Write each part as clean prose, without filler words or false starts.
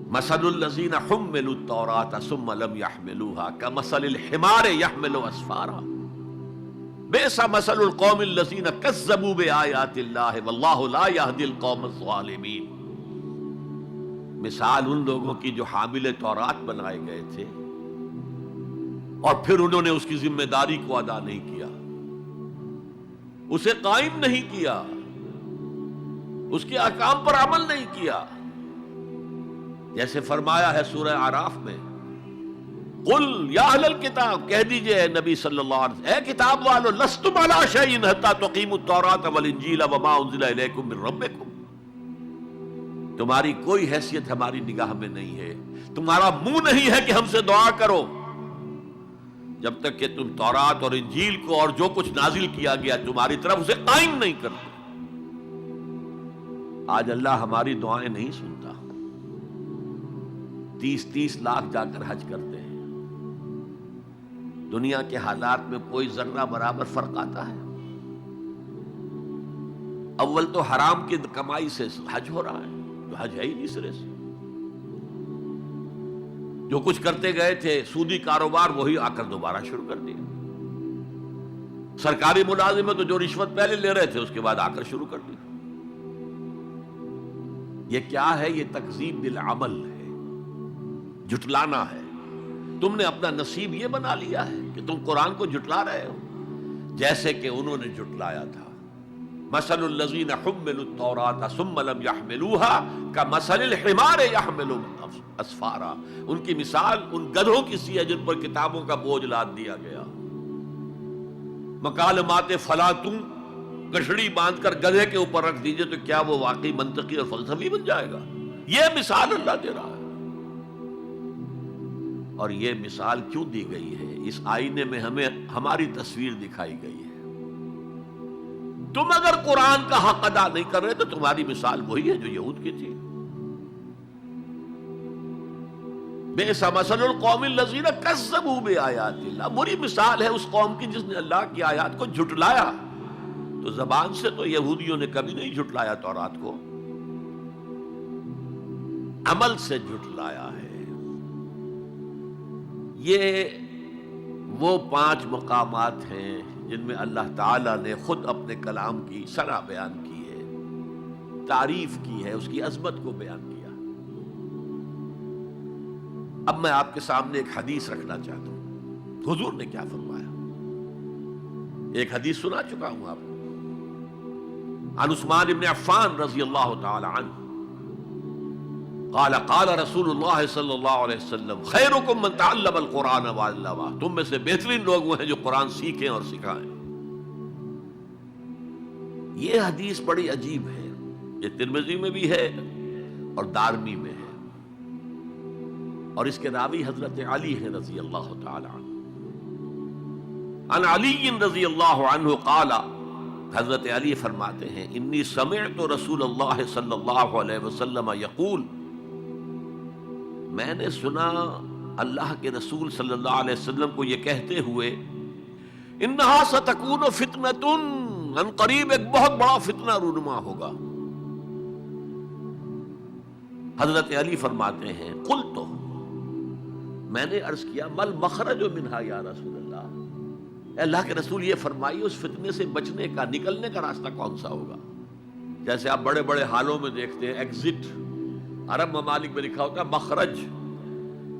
مثل الذین حملوا التوراة ثم لم يحملوها كمثل الحمار يحمل اسفارا بئس مثل القوم الذین كذبوا بآیات اللہ واللہ لا يهدی القوم الظالمین. مثال ان لوگوں کی جو حامل تورات بنائے گئے تھے اور پھر انہوں نے اس کی ذمہ داری کو ادا نہیں کیا، اسے قائم نہیں کیا، اس کے احکام پر عمل نہیں کیا. جیسے فرمایا ہے سورہ اعراف میں، قل یا اہل الکتاب، کہہ دیجئے اے نبی صلی اللہ علیہ وسلم، اے کتاب والو، لستم علی شیء حتی تقیموا التوراۃ والانجیل وما انزل الیکم من ربکم، تمہاری کوئی حیثیت ہماری نگاہ میں نہیں ہے، تمہارا منہ نہیں ہے کہ ہم سے دعا کرو جب تک کہ تم تورات اور انجیل کو اور جو کچھ نازل کیا گیا تمہاری طرف اسے قائم نہیں کرتے. آج اللہ ہماری دعائیں نہیں سنتا. 30 لاکھ جا کر حج کرتے ہیں، دنیا کے حالات میں کوئی ذرہ برابر فرق آتا ہے؟ اول تو حرام کی کمائی سے حج ہو رہا ہے، تو حج ہے ہی نہیں سرے سے. جو کچھ کرتے گئے تھے سودی کاروبار وہی آ کر دوبارہ شروع کر دیا. سرکاری ملازمت تو جو رشوت پہلے لے رہے تھے اس کے بعد آ کر شروع کر دی. یہ کیا ہے؟ یہ تکذیب بالعمل ہے، جھٹلانا ہے. تم نے اپنا نصیب یہ بنا لیا ہے کہ تم قرآن کو جھٹلا رہے ہو جیسے کہ انہوں نے جھٹلایا تھا. مثل الذین حملوا التوراۃ ثم لم يحملوها كمثل الحمار يحمل اسفارا. ان کی مثال ان گدھوں کی سی ہے جن پر کتابوں کا بوجھ لاد دیا گیا. مکالمات فلاطوں، گٹھڑی باندھ کر گدھے کے اوپر رکھ دیجئے تو کیا وہ واقعی منطقی اور فلسفی بن جائے گا؟ یہ مثال اللہ دے رہا ہے. اور یہ مثال کیوں دی گئی ہے؟ اس آئینے میں ہمیں ہماری تصویر دکھائی گئی ہے. تم اگر قرآن کا حق ادا نہیں کر رہے تو تمہاری مثال وہی ہے جو یہود کی تھی. بئس مثل القوم الذین کذبوا بآیات اللہ، بری مثال ہے اس قوم کی جس نے اللہ کی آیات کو جھٹلایا. تو زبان سے تو یہودیوں نے کبھی نہیں جھٹلایا تورات کو، عمل سے جھٹلایا ہے. یہ وہ 5 مقامات ہیں جن میں اللہ تعالیٰ نے خود اپنے کلام کی ثنا بیان کی ہے، تعریف کی ہے، اس کی عظمت کو بیان کیا. اب میں آپ کے سامنے ایک حدیث رکھنا چاہتا ہوں. حضور نے کیا فرمایا؟ ایک حدیث سنا چکا ہوں آپ کو. عن عثمان بن عفان رضی اللہ تعالی عنہ قال قال رسول اللہ صلی اللہ علیہ وسلم خیرکم من تعلم القرآن وعلمہ، تم میں سے بہترین لوگ وہ ہیں جو قرآن سیکھیں اور سکھائیں. یہ حدیث بڑی عجیب ہے. یہ ترمذی میں بھی ہے اور دارمی میں ہے، اور اس کے راوی حضرت علی ہیں رضی اللہ تعالی عنہ. عن علی رضی اللہ عنہ قال، حضرت علی فرماتے ہیں انی سمعت رسول اللہ صلی اللہ علیہ وسلم یقول، میں نے سنا اللہ کے رسول صلی اللہ علیہ وسلم کو یہ کہتے ہوئے، انہا ستکون فتنۃ، ان قریب ایک بہت بڑا فتنہ رونما ہوگا. حضرت علی فرماتے ہیں قلت، میں نے عرض کیا مل مخرج منہا یا رسول اللہ، اے اللہ کے رسول یہ فرمائیے اس فتنے سے بچنے کا، نکلنے کا راستہ کون سا ہوگا؟ جیسے آپ بڑے بڑے حالوں میں دیکھتے ہیں ایگزٹ، عرب ممالک میں لکھا ہوتا ہے مخرج.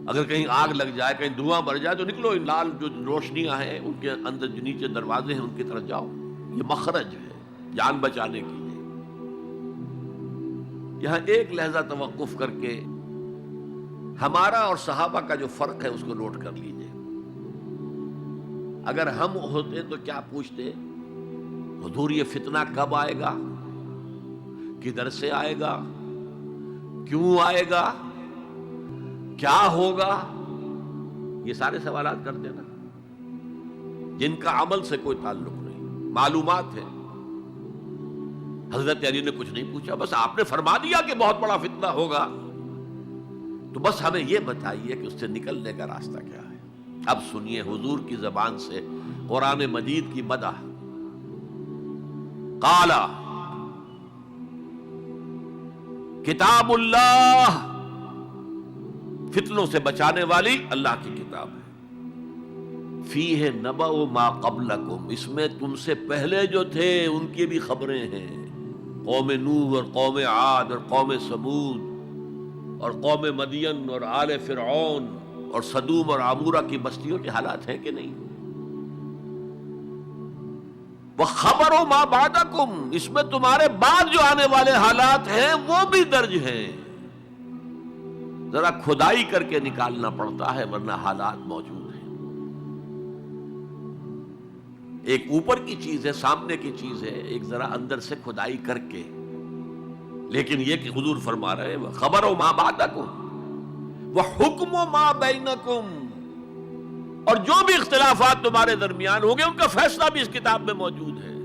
اگر کہیں آگ لگ جائے، کہیں دھواں بڑھ جائے تو نکلو، ان لال جو روشنیاں ہیں ان کے اندر جو نیچے دروازے ہیں ان کی طرف جاؤ. یہ مخرج ہے جان بچانے کے لیے. یہاں ایک لحظہ توقف کر کے ہمارا اور صحابہ کا جو فرق ہے اس کو نوٹ کر لیجئے. اگر ہم ہوتے تو کیا پوچھتے؟ حضور یہ فتنہ کب آئے گا؟ کدھر سے آئے گا؟ کیوں آئے گا؟ کیا ہوگا؟ یہ سارے سوالات کرتے نا جن کا عمل سے کوئی تعلق نہیں، معلومات ہے. حضرت علی نے کچھ نہیں پوچھا، بس آپ نے فرما دیا کہ بہت بڑا فتنہ ہوگا، تو بس ہمیں یہ بتائیے کہ اس سے نکلنے کا راستہ کیا ہے. اب سنیے حضور کی زبان سے قرآن مجید کی مدح. قال کتاب اللہ فتنوں سے بچانے والی اللہ کی کتاب ہے۔ فیہ نبأ ما قبلکم، اس میں تم سے پہلے جو تھے ان کی بھی خبریں ہیں، قوم نوح اور قوم عاد اور قوم سمود اور قوم مدین اور آل فرعون اور سدوم اور عمورہ کی بستیوں کے حالات ہیں کہ نہیں؟ وَخَبَرُ مَا بَعْدَكُمْ، اس میں تمہارے بعد جو آنے والے حالات ہیں وہ بھی درج ہیں، ذرا کھدائی کر کے نکالنا پڑتا ہے ورنہ حالات موجود ہیں۔ ایک اوپر کی چیز ہے، سامنے کی چیز ہے، ایک ذرا اندر سے کھدائی کر کے، لیکن یہ کہ حضور فرما رہے ہیں خبرو ما بعدکم وحکم ما بینکم، اور جو بھی اختلافات تمہارے درمیان ہوں گے ان کا فیصلہ بھی اس کتاب میں موجود ہے۔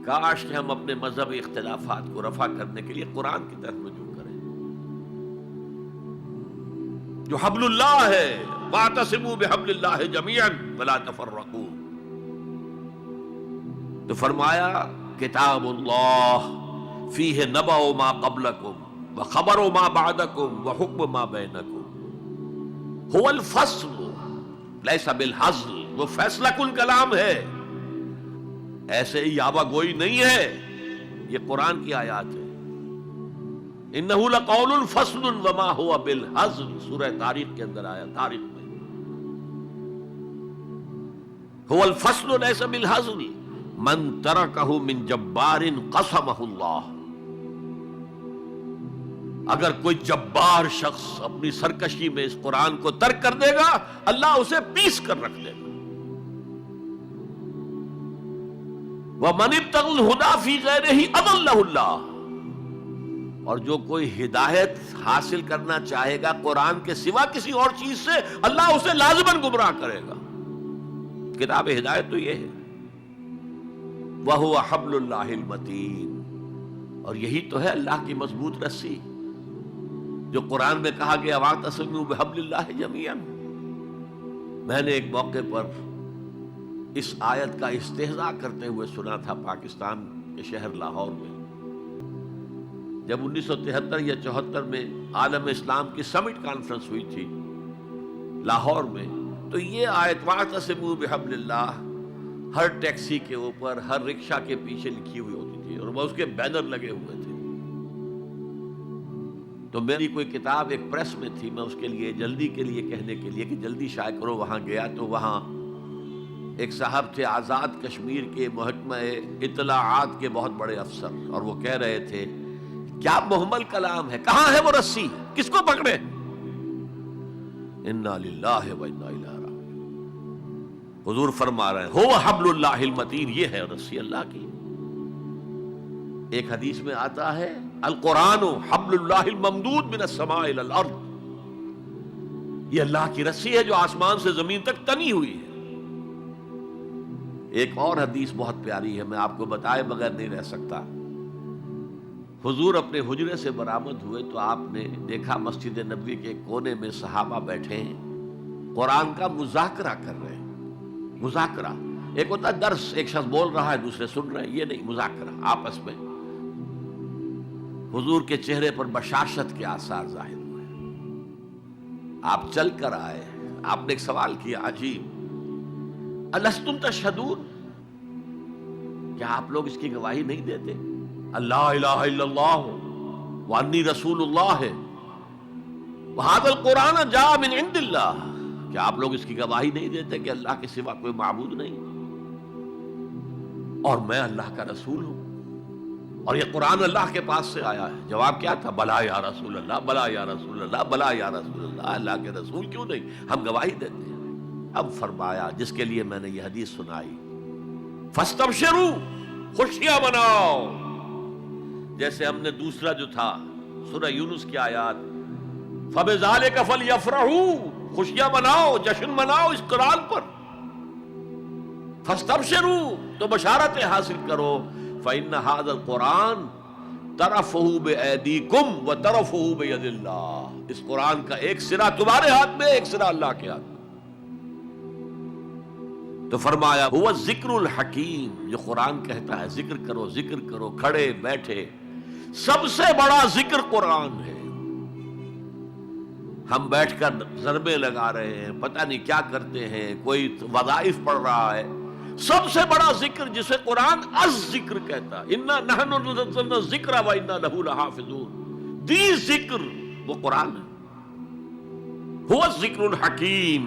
کاش کہ ہم اپنے مذہبی اختلافات کو رفع کرنے کے لیے قرآن کی طرف رجوع کریں، جو حبل اللہ ہے، واعتصموا بحبل اللہ جميعا ولا تفرقوا۔ تو فرمایا کتاب اللہ فیہ نبأ ما قبلکم وخبر ما بعدکم وحکم ما بینکم، هو الفصل لیس بالحزل، وہ فیصلہ کن کلام ہے، ایسے ہی یابہ گوئی نہیں ہے، یہ قرآن کی آیات ہے۔ انہ لقول فصل وما هو بالحزل، سورہ طارق کے اندر آیا، طارق میں هو الفصل لیس بالحزل من ترکہ من جبار قسمہ اللہ، اگر کوئی جبار شخص اپنی سرکشی میں اس قرآن کو ترک کر دے گا اللہ اسے پیس کر رکھ دے گا۔ وَمَنِ ابْتَغَى الْهُدَى فِي غَيْرِهِ أَضَلَّهُ اللَّهُ، اور جو کوئی ہدایت حاصل کرنا چاہے گا قرآن کے سوا کسی اور چیز سے اللہ اسے لازماً گمراہ کرے گا۔ کتاب ہدایت تو یہ ہے، وَهُوَ حَبْلُ اللَّهِ الْمَتِينُ، اور یہی تو ہے اللہ کی مضبوط رسی، جو قرآن میں کہا گیا وَاعْتَصِمُوا بِحَبْلِ اللَّهِ جَمِيعًا۔ میں نے ایک موقع پر اس آیت کا استہزاء کرتے ہوئے سنا تھا پاکستان کے شہر لاہور میں، جب 1973 یا 74 میں عالم اسلام کی سمٹ کانفرنس ہوئی تھی لاہور میں، تو یہ آیت وَاعْتَصِمُوا بِحَبْلِ اللَّهِ ہر ٹیکسی کے اوپر، ہر رکشہ کے پیچھے لکھی ہوئی ہوتی تھی، اور وہ اس کے بینر لگے ہوئے تھے۔ تو میری کوئی کتاب ایک پریس میں تھی، میں اس کے لیے جلدی کے لیے کہنے کے لیے کہ جلدی شائع کرو وہاں گیا، تو وہاں ایک صاحب تھے آزاد کشمیر کے محکمہ اطلاعات کے بہت بڑے افسر، اور وہ کہہ رہے تھے کیا محمل کلام ہے، کہاں ہے وہ رسی، کس کو پکڑے؟ انا للہ و انا الیہ راجعون۔ حضور فرما رہے ہیں هو حبل اللہ المتین، یہ ہے رسی اللہ کی۔ ایک حدیث میں آتا ہے القرآن حبل اللہ الممدود من السماء الى الارض، یہ اللہ کی رسی ہے جو آسمان سے زمین تک تنی ہوئی ہے۔ ایک اور حدیث بہت پیاری ہے، میں آپ کو بتائے بغیر نہیں رہ سکتا۔ حضور اپنے حجرے سے برآمد ہوئے تو آپ نے دیکھا مسجد نبوی کے کونے میں صحابہ بیٹھے ہیں، قرآن کا مذاکرہ کر رہے ہیں۔ مذاکرہ ایک ہوتا ہے درس، ایک شخص بول رہا ہے دوسرے سن رہے ہیں، یہ نہیں، مذاکرہ آپس میں۔ حضور کے چہرے پر بشاشت کے آثار ظاہر ہوئے، آپ چل کر آئے، آپ نے ایک سوال کیا عجیب، الستم تشہدون، کیا آپ لوگ اس کی گواہی نہیں دیتے اللہ الہ الا اللہ وانی رسول اللہ وہذا القرآن جاء من عند اللہ، کیا آپ لوگ اس کی گواہی نہیں دیتے کہ اللہ کے سوا کوئی معبود نہیں اور میں اللہ کا رسول ہوں اور یہ قرآن اللہ کے پاس سے آیا ہے؟ جواب کیا تھا؟ بلا یا رسول اللہ، بلا یا رسول اللہ، بلا یا رسول اللہ، اللہ کے رسول کیوں نہیں، ہم گواہی دیتے ہیں۔ اب فرمایا جس کے لیے میں نے یہ حدیث سنائی، فاستبشروا، خوشیاں مناؤ، جیسے ہم نے دوسرا جو تھا سورہ یونس کی آیات فَبِذَلِكَ فَلْيَفْرَحُوا، خوشیاں مناؤ، جشن مناؤ اس قرآن پر، فاستبشروا، تو بشارتیں حاصل کرو، فَإِنَّ هَذَا الْقُرْآنَ طَرَفُهُ بِأَيْدِيكُمْ وَطَرَفُهُ بِيَدِ اللَّهِ، اس قرآن کا ایک سرا تمہارے ہاتھ میں، ایک سرا اللہ کے ہاتھ میں۔ تو فرمایا هو الذکر الحکیم، جو قرآن کہتا ہے ذکر کرو، ذکر کرو، کھڑے بیٹھے، سب سے بڑا ذکر قرآن ہے۔ ہم بیٹھ کر ضربے لگا رہے ہیں، پتہ نہیں کیا کرتے ہیں، کوئی وظائف پڑھ رہا ہے. سب سے بڑا ذکر جسے قرآن الذکر کہتا ہے، انا نحن نزلنا الذکر و انا لہ لحافظون، دی ذکر وہ قرآن ہے. هو الذکر الحکیم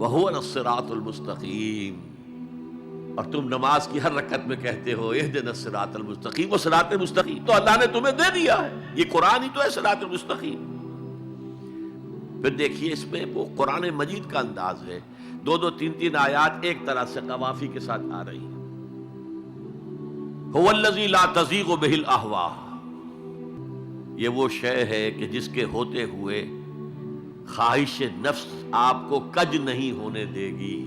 وهو الصراط المستقیم. اور تم نماز کی ہر رکعت میں کہتے ہو اہدنا الصراط المستقیم. وہ صراط مستقیم تو اللہ نے تمہیں دے دیا ہے، یہ قرآن ہی تو ہے صراط المستقیم. پھر دیکھیے اس میں وہ قرآن مجید کا انداز ہے، 2 3 آیات ایک طرح سے قوافی کے ساتھ آ رہی ہیں. هو الذی لا تزیغ بہ الاہواء، یہ وہ شے ہے کہ جس کے ہوتے ہوئے خواہش نفس آپ کو کج نہیں ہونے دے گی،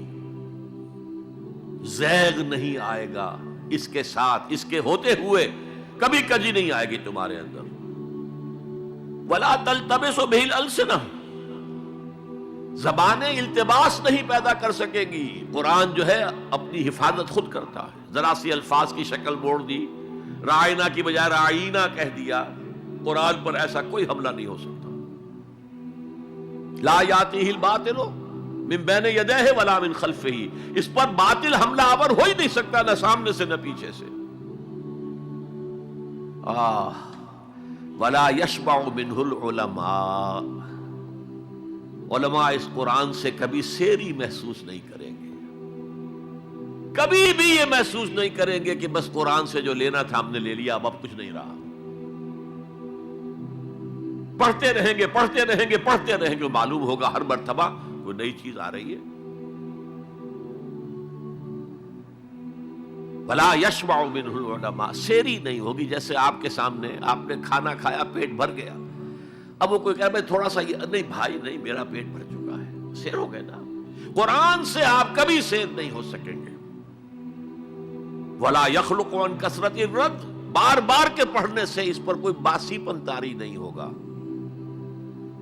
زیغ نہیں آئے گا اس کے ساتھ، اس کے ہوتے ہوئے کبھی کجی نہیں آئے گی تمہارے اندر. ولا تلتبس بہ الالسنہ، زبانیں التباس نہیں پیدا کر سکے گی. قرآن جو ہے اپنی حفاظت خود کرتا ہے. ذرا سی الفاظ کی شکل موڑ دی، رائنا کی بجائے رائنا کہہ دیا، قرآن پر ایسا کوئی حملہ نہیں ہو سکتا. لا یاتیہ الباطل من بین یدیہ ولا من خلفہ، اس پر باطل حملہ آور ہو ہی نہیں سکتا، نہ سامنے سے نہ پیچھے سے. ولا یشبع منہ العلماء، علماء اس قرآن سے کبھی سیری محسوس نہیں کریں گے، کبھی بھی یہ محسوس نہیں کریں گے کہ بس قرآن سے جو لینا تھا ہم نے لے لیا، اب کچھ نہیں رہا. پڑھتے رہیں گے پڑھتے رہیں گے پڑھتے رہیں گے، معلوم ہوگا ہر مرتبہ کوئی نئی چیز آ رہی ہے. ولا یشبع منہ العلماء، سیری نہیں ہوگی. جیسے آپ کے سامنے آپ نے کھانا کھایا، پیٹ بھر گیا، اب وہ کوئی کہہ رہا تھوڑا سا یہ، نہیں بھائی نہیں، میرا پیٹ بھر چکا ہے، سیر ہو گئے نا. قرآن سے آپ کبھی سیر نہیں ہو سکیں گے. ولا یخلق عن کثرت الرد، بار بار کے پڑھنے سے اس پر کوئی باسی پن طاری نہیں ہوگا.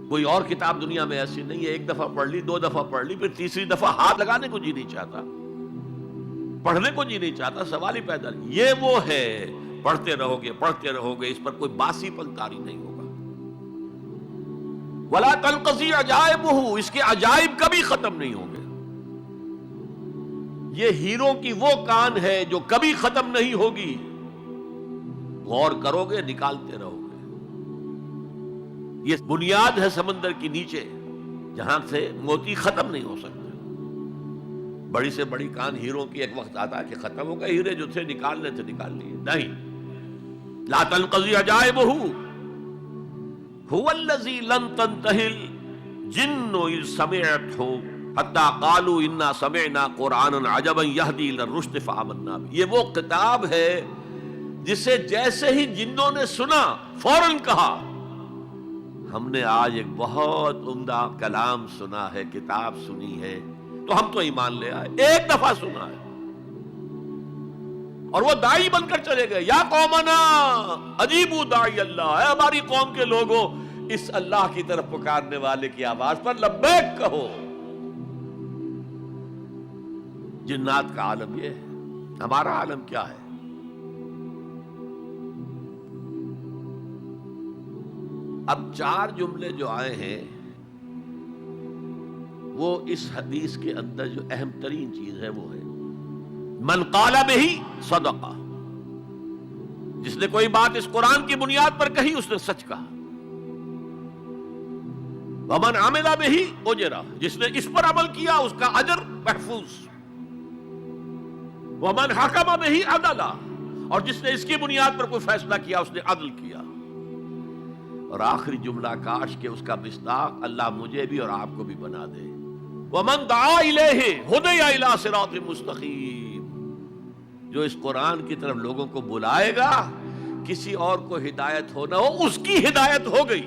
کوئی اور کتاب دنیا میں ایسی نہیں ہے، ایک دفعہ پڑھ لی، 2 دفعہ پڑھ لی، پھر تیسری دفعہ ہاتھ لگانے کو جی نہیں چاہتا، پڑھنے کو جی نہیں چاہتا، سوال ہی پیدا نہیں. یہ وہ ہے، پڑھتے رہو گے، اس پر کوئی باسی پن طاری نہیں ہوگا. ولا تنقضی عجائبہ، اس کے عجائب کبھی ختم نہیں ہوں گے. یہ ہیروں کی وہ کان ہے جو کبھی ختم نہیں ہوگی، غور کرو گے نکالتے رہو گے. یہ بنیاد ہے سمندر کی نیچے جہاں سے موتی ختم نہیں ہو سکتے. بڑی سے بڑی کان ہیروں کی ایک وقت آتا ہے کہ ختم ہو گئے، ہیرے جو تھے نکالنے تھے نکال لیے، نہیں. لا تنقضی عجائبہ هو الذی لم تنتہی الجن اذ سمعتہ حتی قالوا انا سمعنا قرآنا عجبا یہدی الی الرشد فآمنا بہ. یہ وہ کتاب ہے جسے جیسے ہی جنوں نے سنا فوراً کہا ہم نے آج ایک بہت عمدہ کلام سنا ہے، کتاب سنی ہے، تو ہم تو ایمان لے آئے. ایک دفعہ سنا ہے اور وہ داعی بن کر چلے گئے. یا قومنا اجیبوا داعی اللہ، اے ہماری قوم کے لوگوں اس اللہ کی طرف پکارنے والے کی آواز پر لبیک کہو. جنات کا عالم یہ ہے، ہمارا عالم کیا ہے؟ اب 4 جملے جو آئے ہیں وہ اس حدیث کے اندر جو اہم ترین چیز ہے وہ ہے من قال بہ صدق، جس نے کوئی بات اس قرآن کی بنیاد پر کہی اس نے سچ کہا. ومن عمل بہ اجر، جس نے اس پر عمل کیا اس کا اجر محفوظ. ومن حکم بہ عدل، اور جس نے اس کی بنیاد پر کوئی فیصلہ کیا اس نے عدل کیا. اور آخری جملہ کاش کہ اس کا مصداق اللہ مجھے بھی اور آپ کو بھی بنا دے. وَمَن دَعَا إِلَيْهِ هُدِيَ إِلَىٰ صِرَاطٍ مُسْتَقِيمٍ، جو اس قرآن کی طرف لوگوں کو بلائے گا، کسی اور کو ہدایت ہو نہ ہو، اس کی ہدایت ہو گئی.